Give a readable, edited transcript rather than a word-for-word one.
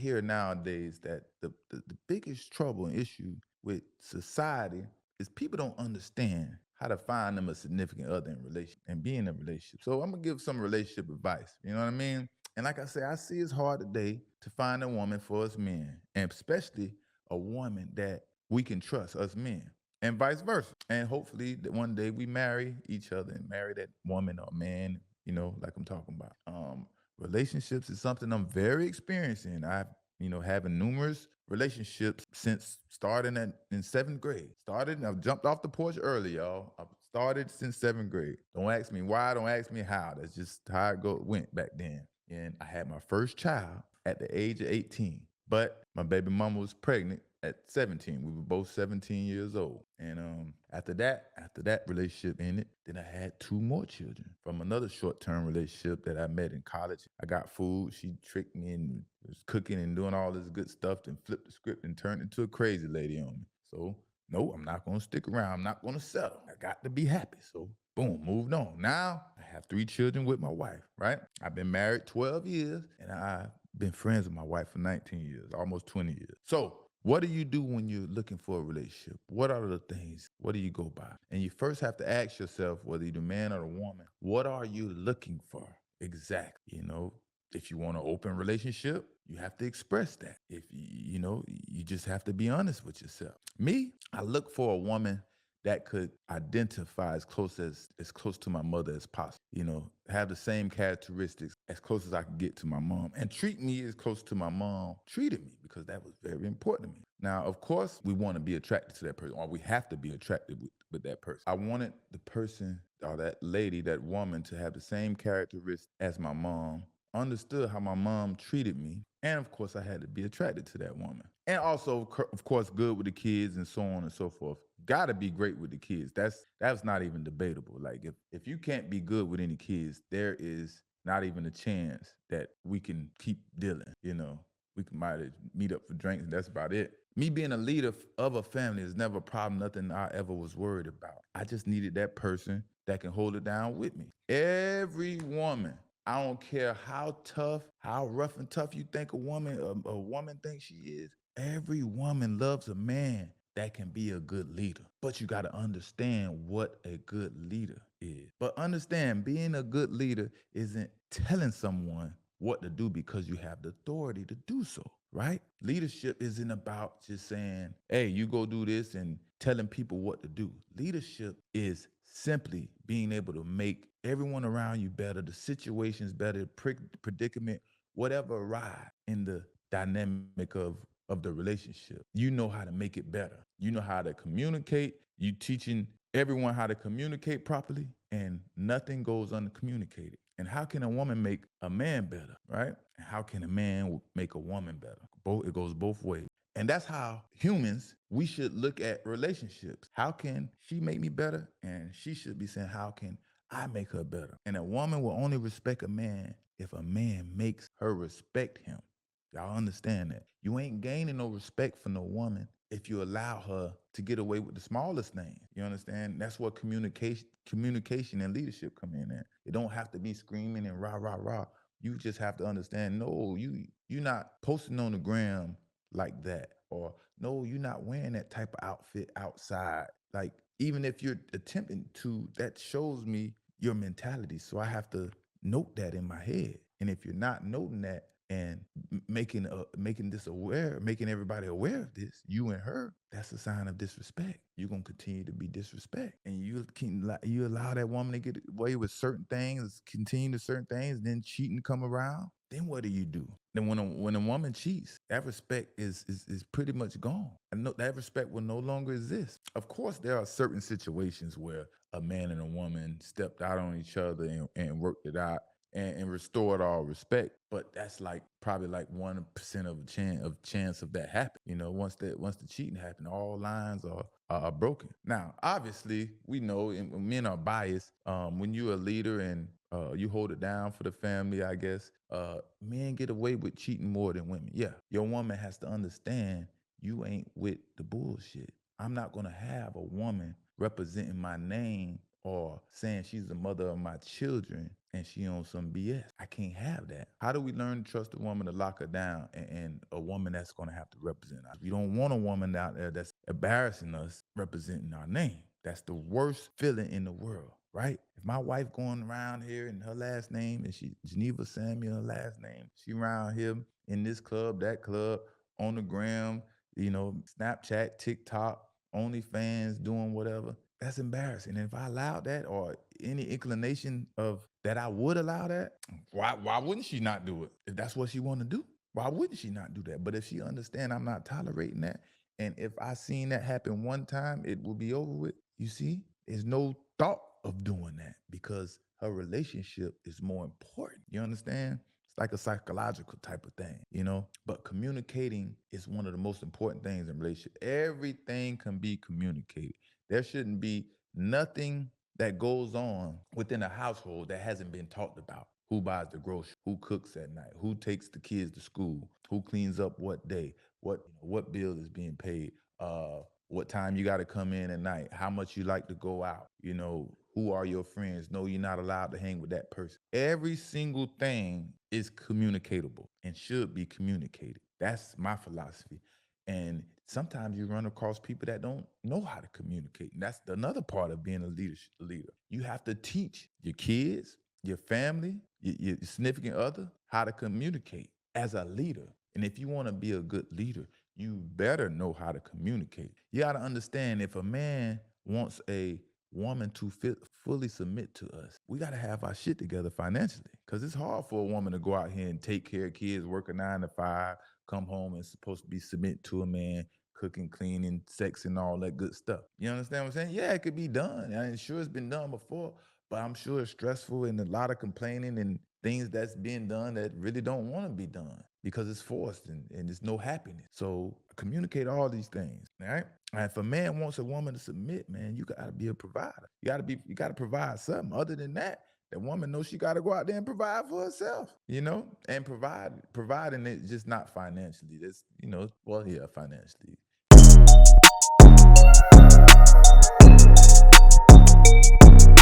hear nowadays that the biggest trouble and issue with society is people don't understand how to find them a significant other in relation and be in a relationship. So I'm gonna give some relationship advice. You know what I mean? And like I say, I see it's hard today to find a woman for us men, and especially a woman that we can trust, us men, and vice versa. And hopefully that one day we marry each other and marry that woman or man, like I'm talking about. Relationships is something I'm very experienced in. I've, having numerous relationships since starting in seventh grade. I jumped off the porch early, y'all. I started since seventh grade. Don't ask me why, don't ask me how. That's just how went back then. And I had my first child at the age of 18. But my baby mama was pregnant at 17. We were both 17 years old. And after that relationship ended, then I had two more children from another short-term relationship that I met in college. I got food. She tricked me and was cooking and doing all this good stuff and flipped the script and turned into a crazy lady on me. So no, I'm not gonna stick around. I'm not gonna settle. I got to be happy. So boom, moved on. Now I have three children with my wife, right? I've been married 12 years and I've been friends with my wife for 19 years, almost 20 years. So what do you do when you're looking for a relationship? What are the things? What do you go by? And you first have to ask yourself, whether you're the man or the woman, what are you looking for exactly? If you want an open relationship, you have to express that. If you just have to be honest with yourself. Me, I look for a woman that could identify as close to my mother as possible. Have the same characteristics as close as I could get to my mom, and treat me as close to my mom treated me, because that was very important to me. Now, of course, we want to be attracted to that person, or we have to be attracted with that person. I wanted the person or that lady, that woman, to have the same characteristics as my mom, understood how my mom treated me, and of course I had to be attracted to that woman. And also, of course, good with the kids and so on and so forth. Gotta be great with the kids. That's not even debatable. Like if you can't be good with any kids, there is not even a chance that we can keep dealing. We might meet up for drinks and that's about it. Me being a leader of a family is never a problem, nothing I ever was worried about. I just needed that person that can hold it down with me. Every woman, I don't care how tough, how rough and tough you think a woman thinks she is. Every woman loves a man that can be a good leader. But you got to understand what a good leader is. But understand, being a good leader isn't telling someone what to do because you have the authority to do so, right? Leadership isn't about just saying, hey, you go do this and telling people what to do. Leadership is simply being able to make everyone around you better, the situations better, predicament, whatever arrive in the dynamic of the relationship. You know how to make it better. You know how to communicate. You teaching everyone how to communicate properly, and nothing goes uncommunicated. And how can a woman make a man better, right? And how can a man make a woman better? It goes both ways. And that's how humans, we should look at relationships. How can she make me better? And she should be saying, how can I make her better? And a woman will only respect a man if a man makes her respect him. Y'all understand that? You ain't gaining no respect for no woman if you allow her to get away with the smallest thing. You understand? That's what communication and leadership come in at. It don't have to be screaming and rah rah rah. You just have to understand, no, you're not posting on the gram like that. Or no, you're not wearing that type of outfit outside. Like, even if you're attempting to, that shows me your mentality. So I have to note that in my head. And if you're not noting that and making everybody aware of this, you and her, that's a sign of disrespect. You're gonna continue to be disrespect, and you allow that woman to get away with certain things, continue to certain things, then cheating come around. Then what do you do? Then when a woman cheats, that respect is pretty much gone. And that respect will no longer exist. Of course, there are certain situations where a man and a woman stepped out on each other and worked it out and restored all respect. But that's like probably like 1% of chance of that happen. Once the cheating happened, all lines are broken. Now, obviously, we know, and men are biased. When you're a leader and you hold it down for the family, I guess, men get away with cheating more than women. Yeah, your woman has to understand you ain't with the bullshit. I'm not gonna have a woman representing my name or saying she's the mother of my children and she on some BS. I can't have that. How do we learn to trust a woman to lock her down, and a woman that's going to have to represent us? We don't want a woman out there that's embarrassing us representing our name. That's the worst feeling in the world, right? If my wife going around here and her last name is she Geneva Samuel, her last name, she around here in this club, that club, on the gram, Snapchat, TikTok, OnlyFans, doing whatever. That's embarrassing. And if I allowed that, or any inclination of that I would allow that, why wouldn't she not do it? If that's what she want to do, why wouldn't she not do that? But if she understand I'm not tolerating that, and if I seen that happen one time, it will be over with. You see, there's no thought of doing that because her relationship is more important. You understand? It's like a psychological type of thing. But communicating is one of the most important things in relationship. Everything can be communicated. There shouldn't be nothing that goes on within a household that hasn't been talked about. Who buys the groceries? Who cooks at night? Who takes the kids to school? Who cleans up what day? What bill is being paid? What time you got to come in at night? How much you like to go out? Who are your friends? No, you're not allowed to hang with that person. Every single thing is communicatable and should be communicated. That's my philosophy. And sometimes you run across people that don't know how to communicate. And that's another part of being a leader. You have to teach your kids, your family, your significant other how to communicate as a leader. And if you want to be a good leader, you better know how to communicate. You got to understand, if a man wants a woman to fully submit to us, we got to have our shit together financially, because it's hard for a woman to go out here and take care of kids, work a 9 to 5, come home and supposed to be submit to a man, cooking, cleaning, sex, and all that good stuff. You understand what I'm saying? Yeah, it could be done. I'm sure it's been done before, but I'm sure it's stressful and a lot of complaining and things that's being done that really don't want to be done because it's forced and there's no happiness. So communicate all these things, all right? And if a man wants a woman to submit, man, you gotta be a provider. You gotta provide something. Other than that, that woman knows she gotta go out there and provide for herself, and providing it just not financially. Well, yeah, financially.